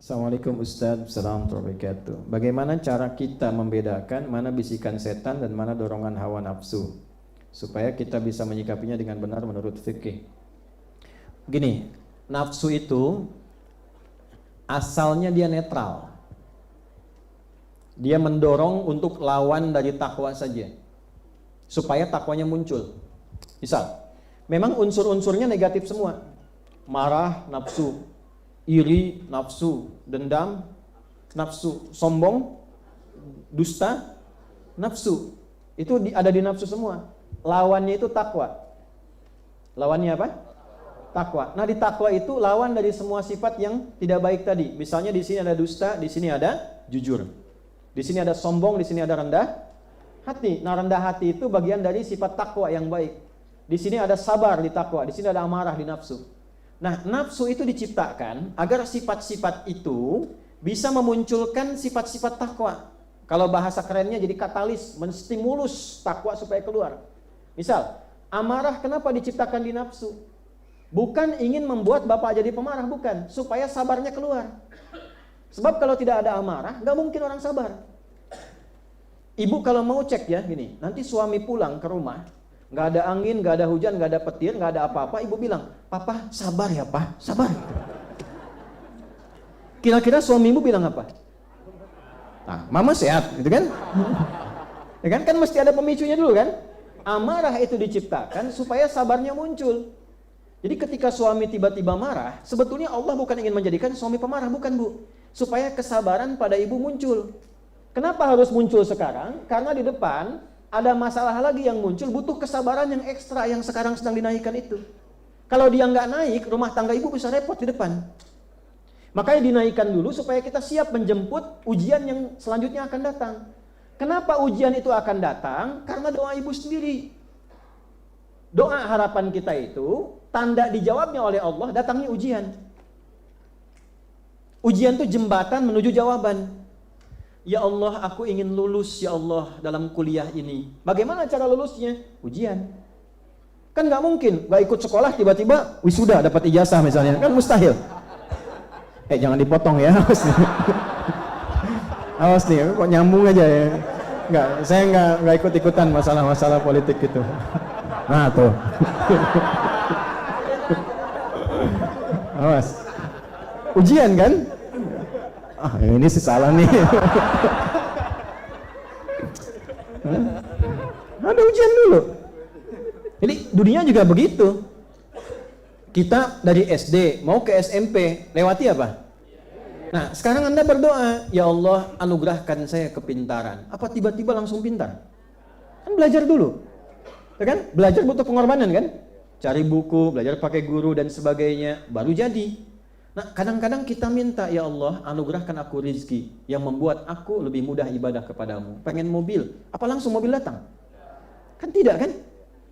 Assalamualaikum Ustaz, Assalamualaikum warahmatullahi wabarakatuh. Bagaimana cara kita membedakan mana bisikan setan dan mana dorongan hawa nafsu supaya kita bisa menyikapinya dengan benar menurut fikih? Gini, nafsu itu asalnya dia netral. Dia mendorong untuk lawan dari takwa saja supaya takwanya muncul. Misal, memang unsur-unsurnya negatif semua. Marah, nafsu. Iri, nafsu. Dendam, nafsu. Sombong, dusta, nafsu. Itu ada di nafsu semua. Lawannya itu takwa. Lawannya apa? Takwa. Nah, di takwa itu lawan dari semua sifat yang tidak baik tadi. Misalnya di sini ada dusta, di sini ada jujur. Di sini ada sombong, di sini ada rendah hati. Nah, rendah hati itu bagian dari sifat takwa yang baik. Di sini ada sabar di takwa, di sini ada amarah di nafsu. Nah, nafsu itu diciptakan agar sifat-sifat itu bisa memunculkan sifat-sifat takwa. Kalau bahasa kerennya jadi katalis, menstimulus takwa supaya keluar. Misal, amarah kenapa diciptakan di nafsu? Bukan ingin membuat bapak jadi pemarah, bukan. Supaya sabarnya keluar. Sebab kalau tidak ada amarah, nggak mungkin orang sabar. Ibu kalau mau cek ya, gini, nanti suami pulang ke rumah, nggak ada angin, nggak ada hujan, nggak ada petir, nggak ada apa-apa, ibu bilang, "Papa, sabar ya, Pak, sabar." Kira-kira suami ibu bilang apa? Nah, mama sehat, gitu kan? Ya kan mesti ada pemicunya dulu kan? Amarah itu diciptakan supaya sabarnya muncul. Jadi ketika suami tiba-tiba marah, sebetulnya Allah bukan ingin menjadikan suami pemarah, bukan Bu. Supaya kesabaran pada ibu muncul. Kenapa harus muncul sekarang? Karena di depan ada masalah lagi yang muncul, butuh kesabaran yang ekstra yang sekarang sedang dinaikkan itu. Kalau dia nggak naik, rumah tangga ibu bisa repot di depan. Makanya dinaikkan dulu supaya kita siap menjemput ujian yang selanjutnya akan datang. Kenapa ujian itu akan datang? Karena doa ibu sendiri. Doa harapan kita itu, tanda dijawabnya oleh Allah, datangnya ujian. Ujian itu jembatan menuju jawaban. Ya Allah, aku ingin lulus ya Allah dalam kuliah ini. Bagaimana cara lulusnya? Ujian. Kan nggak mungkin, nggak ikut sekolah tiba-tiba wisuda dapat ijazah misalnya, kan mustahil. Jangan dipotong ya, awas nih. Awas nih, kok nyambung aja ya. Nggak, saya nggak ikut-ikutan masalah-masalah politik gitu. Nah tuh. Awas. Ujian kan? Ini sih salah nih. Ada ujian dulu. Jadi dunia juga begitu. Kita dari SD mau ke SMP lewati apa? Nah, sekarang Anda berdoa, ya Allah anugerahkan saya kepintaran. Apa tiba-tiba langsung pintar? Kan belajar dulu. Ya kan? Belajar butuh pengorbanan kan? Cari buku, belajar pakai guru dan sebagainya, baru jadi. Nah, kadang-kadang kita minta, ya Allah, anugerahkan aku rizki yang membuat aku lebih mudah ibadah kepadamu. Pengen mobil, apa langsung mobil datang? Kan tidak kan?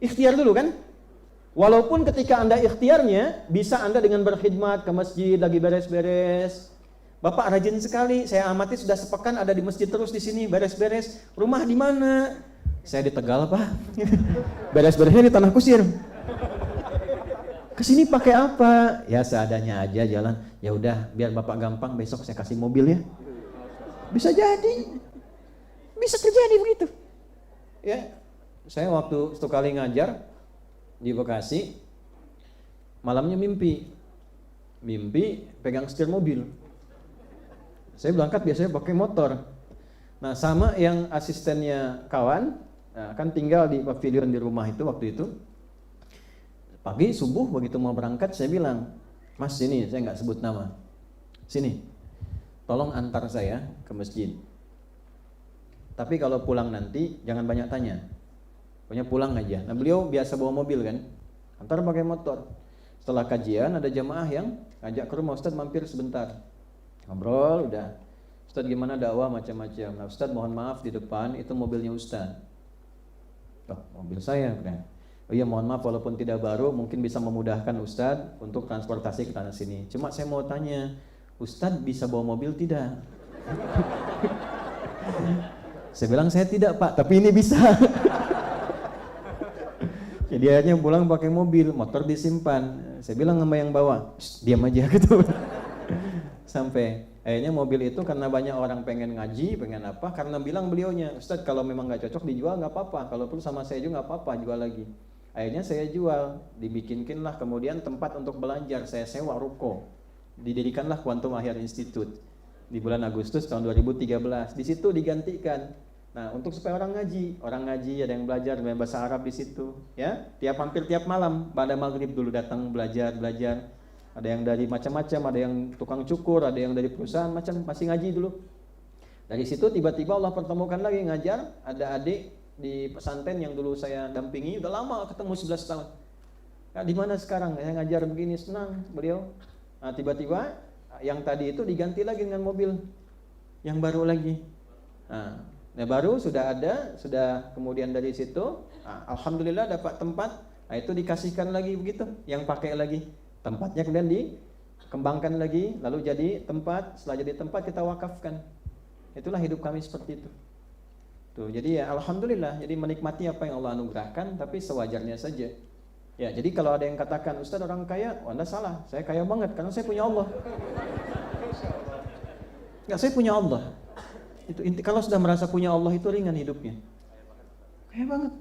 Ikhtiar dulu kan? Walaupun ketika Anda ikhtiarnya, bisa Anda dengan berkhidmat ke masjid, lagi beres-beres. Bapak rajin sekali, saya amati sudah sepekan ada di masjid terus di sini, beres-beres. Rumah di mana? Saya di Tegal, Pak. Beres-beresnya di Tanah Kusir. Kesini pakai apa? Ya seadanya aja jalan. Ya udah, biar Bapak gampang, besok saya kasih mobil ya. Bisa jadi. Bisa terjadi begitu. Ya. Saya waktu satu kali ngajar di Bekasi, malamnya mimpi pegang setir mobil. Saya berangkat biasanya pakai motor. Nah, sama yang asistennya kawan, kan tinggal di pavilion di rumah itu waktu itu. Pagi subuh begitu mau berangkat saya bilang, "Mas sini," saya nggak sebut nama. "Sini, tolong antar saya ke masjid. Tapi kalau pulang nanti jangan banyak tanya. Pokoknya pulang aja." Nah, beliau biasa bawa mobil kan, antar pakai motor. Setelah kajian ada jamaah yang ngajak ke rumah, "Ustadz mampir sebentar." Ngobrol udah, "Ustadz gimana dakwah macam-macam." "Nah, Ustadz mohon maaf di depan itu mobilnya Ustadz." "Oh, mobil saya kan." "Oh iya, mohon maaf walaupun tidak baru, mungkin bisa memudahkan Ustadz untuk transportasi ke tanah sini. Cuma saya mau tanya, Ustadz bisa bawa mobil tidak?" Saya bilang, "Saya tidak Pak, tapi ini bisa." Jadi akhirnya pulang pakai mobil, motor disimpan. Saya bilang sama yang bawa, "Diam aja," gitu. Sampai Akhirnya mobil itu karena banyak orang pengen ngaji, pengen apa, karena bilang beliaunya, Ustadz kalau memang nggak cocok dijual nggak apa-apa, kalau perlu sama saya juga nggak apa-apa, jual lagi. Akhirnya saya jual, dibikinkanlah kemudian tempat untuk belajar, saya sewa ruko, didirikanlah Quantum Ahyar Institute di bulan Agustus tahun 2013. Di situ digantikan. Nah, untuk supaya orang ngaji ada yang belajar bahasa Arab di situ, ya. Hampir tiap malam pada maghrib dulu datang belajar. Ada yang dari macam-macam, ada yang tukang cukur, ada yang dari perusahaan macam, masih ngaji dulu. Dari situ tiba-tiba Allah pertemukan lagi ngajar, ada adik di pesantren yang dulu saya dampingi, udah lama ketemu 11 tahun. Nah, di mana sekarang? Saya ngajar begini, senang beliau. Nah, tiba-tiba yang tadi itu diganti lagi dengan mobil yang baru lagi. Nah, baru sudah ada, sudah kemudian dari situ, alhamdulillah dapat tempat. Nah, itu dikasihkan lagi begitu, yang pakai lagi. Tempatnya kemudian dikembangkan lagi, lalu jadi tempat, setelah jadi tempat kita wakafkan. Itulah hidup kami seperti itu. Tuh, jadi ya alhamdulillah, jadi menikmati apa yang Allah anugerahkan, tapi sewajarnya saja. Ya, jadi kalau ada yang katakan, Ustaz orang kaya, Anda salah, saya kaya banget karena saya punya Allah. Enggak, saya punya Allah. Itu inti, kalau sudah merasa punya Allah itu ringan hidupnya. Kaya banget.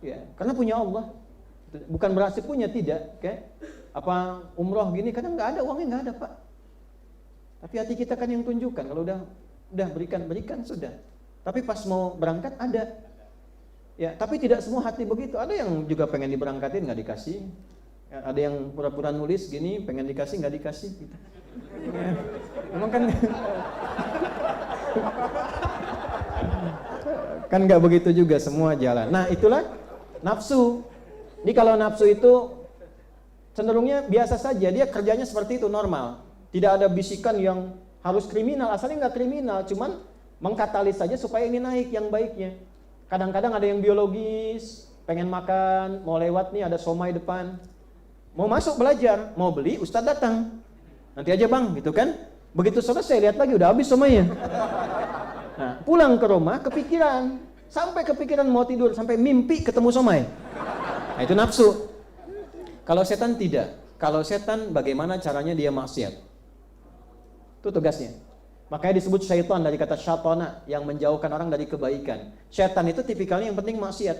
Ya, karena punya Allah. Bukan berarti punya, tidak, kayak apa umroh gini kadang nggak ada uangnya, nggak ada Pak, tapi hati kita kan yang tunjukkan. Kalau udah berikan sudah, tapi pas mau berangkat ada ya, tapi tidak semua hati begitu. Ada yang juga pengen diberangkatin nggak dikasih ya, ada yang pura-pura nulis gini pengen dikasih nggak dikasih gitu. Ya, emang kan nggak begitu juga semua jalan. Nah, itulah nafsu. Ini kalau nafsu itu cenderungnya biasa saja, dia kerjanya seperti itu, normal. Tidak ada bisikan yang harus kriminal, asalnya nggak kriminal, cuman mengkatalis saja supaya ini naik yang baiknya. Kadang-kadang ada yang biologis, pengen makan, mau lewat nih ada somai depan, mau masuk belajar, mau beli, ustadz datang, nanti aja bang, gitu kan. Begitu selesai lihat lagi udah habis somainya. Nah, pulang ke rumah kepikiran, sampai kepikiran mau tidur, sampai mimpi ketemu somai. Nah, itu nafsu. Kalau setan tidak. Kalau setan bagaimana caranya dia maksiat? Itu tugasnya. Makanya disebut syaitan dari kata syatona, yang menjauhkan orang dari kebaikan. Setan itu tipikalnya yang penting maksiat.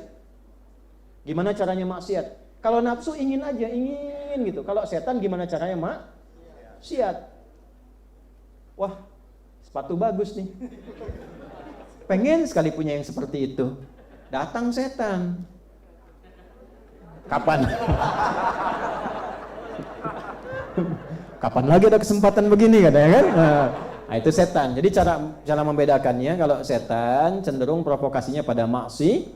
Gimana caranya maksiat? Kalau nafsu ingin aja, ingin gitu. Kalau setan gimana caranya maksiat? Wah, sepatu bagus nih. Pengen sekali punya yang seperti itu. Datang setan. Kapan? Kapan lagi ada kesempatan begini katanya kan? Nah, itu setan. Jadi cara membedakannya, kalau setan cenderung provokasinya pada maksi,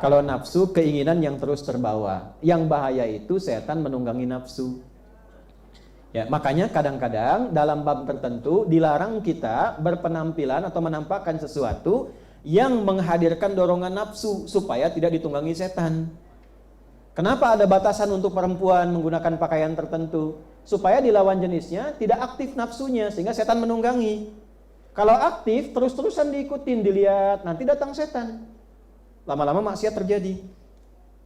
kalau nafsu keinginan yang terus terbawa. Yang bahaya itu setan menunggangi nafsu. Ya, makanya kadang-kadang dalam bab tertentu dilarang kita berpenampilan atau menampakkan sesuatu yang menghadirkan dorongan nafsu supaya tidak ditunggangi setan. Kenapa ada batasan untuk perempuan menggunakan pakaian tertentu? Supaya di lawan jenisnya tidak aktif nafsunya, sehingga setan menunggangi. Kalau aktif, terus-terusan diikutin, dilihat, nanti datang setan. Lama-lama maksiat terjadi.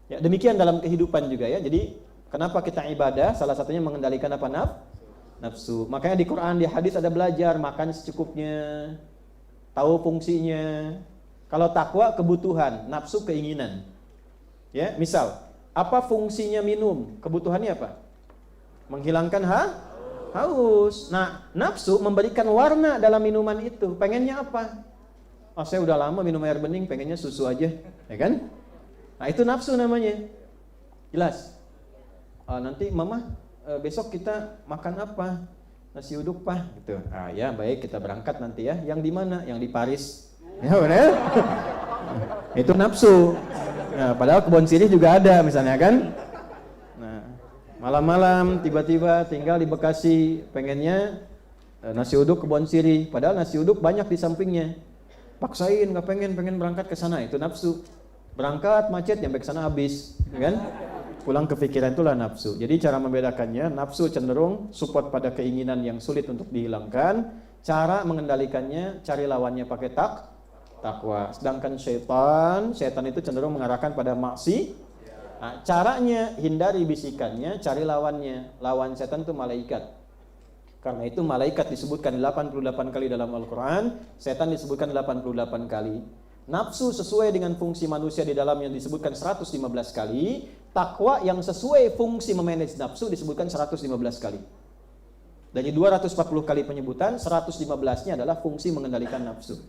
Ya, demikian dalam kehidupan juga ya. Jadi, kenapa kita ibadah? Salah satunya mengendalikan apa? Nafsu. Makanya di Quran, di hadis ada belajar, makan secukupnya, tahu fungsinya. Kalau takwa, kebutuhan, nafsu, keinginan. Ya, misal, apa fungsinya minum? Kebutuhannya apa? Menghilangkan haus. Nah, nafsu memberikan warna dalam minuman itu. Pengennya apa? Oh, saya udah lama minum air bening, pengennya susu aja, ya kan? Nah, itu nafsu namanya. Jelas. Nanti mama besok kita makan apa? Nasi uduk Pak, gitu. Ya baik, kita berangkat nanti ya. Yang di mana? Yang di Paris. Ya benar. Itu nafsu. Nah, padahal kebun sirih juga ada misalnya kan. Nah, malam-malam tiba-tiba tinggal di Bekasi, pengennya nasi uduk kebun sirih, padahal nasi uduk banyak di sampingnya. Paksain nggak pengen berangkat ke sana, itu nafsu. Berangkat macet sampai ke sana habis, kan? Pulang kepikiran, itulah nafsu. Jadi cara membedakannya, nafsu cenderung support pada keinginan yang sulit untuk dihilangkan. Cara mengendalikannya, cari lawannya pakai takwa. Sedangkan setan itu cenderung mengarahkan pada maksi. Nah, caranya hindari bisikannya, cari lawannya. Lawan setan itu malaikat. Karena itu malaikat disebutkan 88 kali dalam Al-Quran, setan disebutkan 88 kali. Nafsu sesuai dengan fungsi manusia di dalamnya disebutkan 115 kali. Takwa yang sesuai fungsi memanage nafsu disebutkan 115 kali. Dari 240 kali penyebutan, 115-nya adalah fungsi mengendalikan nafsu.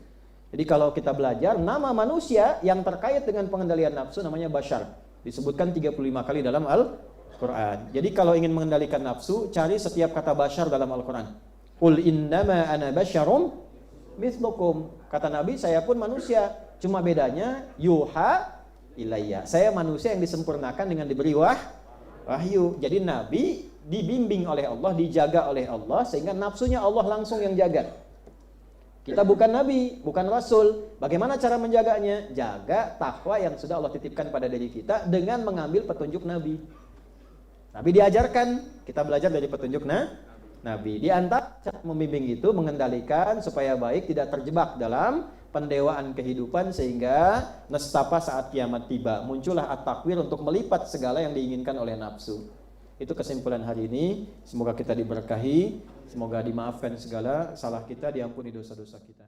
Jadi kalau kita belajar, nama manusia yang terkait dengan pengendalian nafsu namanya Bashar. Disebutkan 35 kali dalam Al-Quran. Jadi kalau ingin mengendalikan nafsu, cari setiap kata Bashar dalam Al-Quran. Qul innama ana basyarum mithlukum. Kata Nabi, saya pun manusia. Cuma bedanya, yuha ilayya. Saya manusia yang disempurnakan dengan diberi wahyu. Jadi Nabi dibimbing oleh Allah, dijaga oleh Allah, sehingga nafsunya Allah langsung yang jaga. Kita bukan Nabi, bukan Rasul. Bagaimana cara menjaganya? Jaga takwa yang sudah Allah titipkan pada diri kita dengan mengambil petunjuk Nabi. Nabi diajarkan, kita belajar dari petunjuk Nabi. Di antara cara membimbing itu mengendalikan supaya baik, tidak terjebak dalam pendewaan kehidupan sehingga nestapa saat kiamat tiba. Muncullah at-takwir untuk melipat segala yang diinginkan oleh nafsu. Itu kesimpulan hari ini. Semoga kita diberkahi, semoga dimaafkan segala salah kita, diampuni dosa-dosa kita.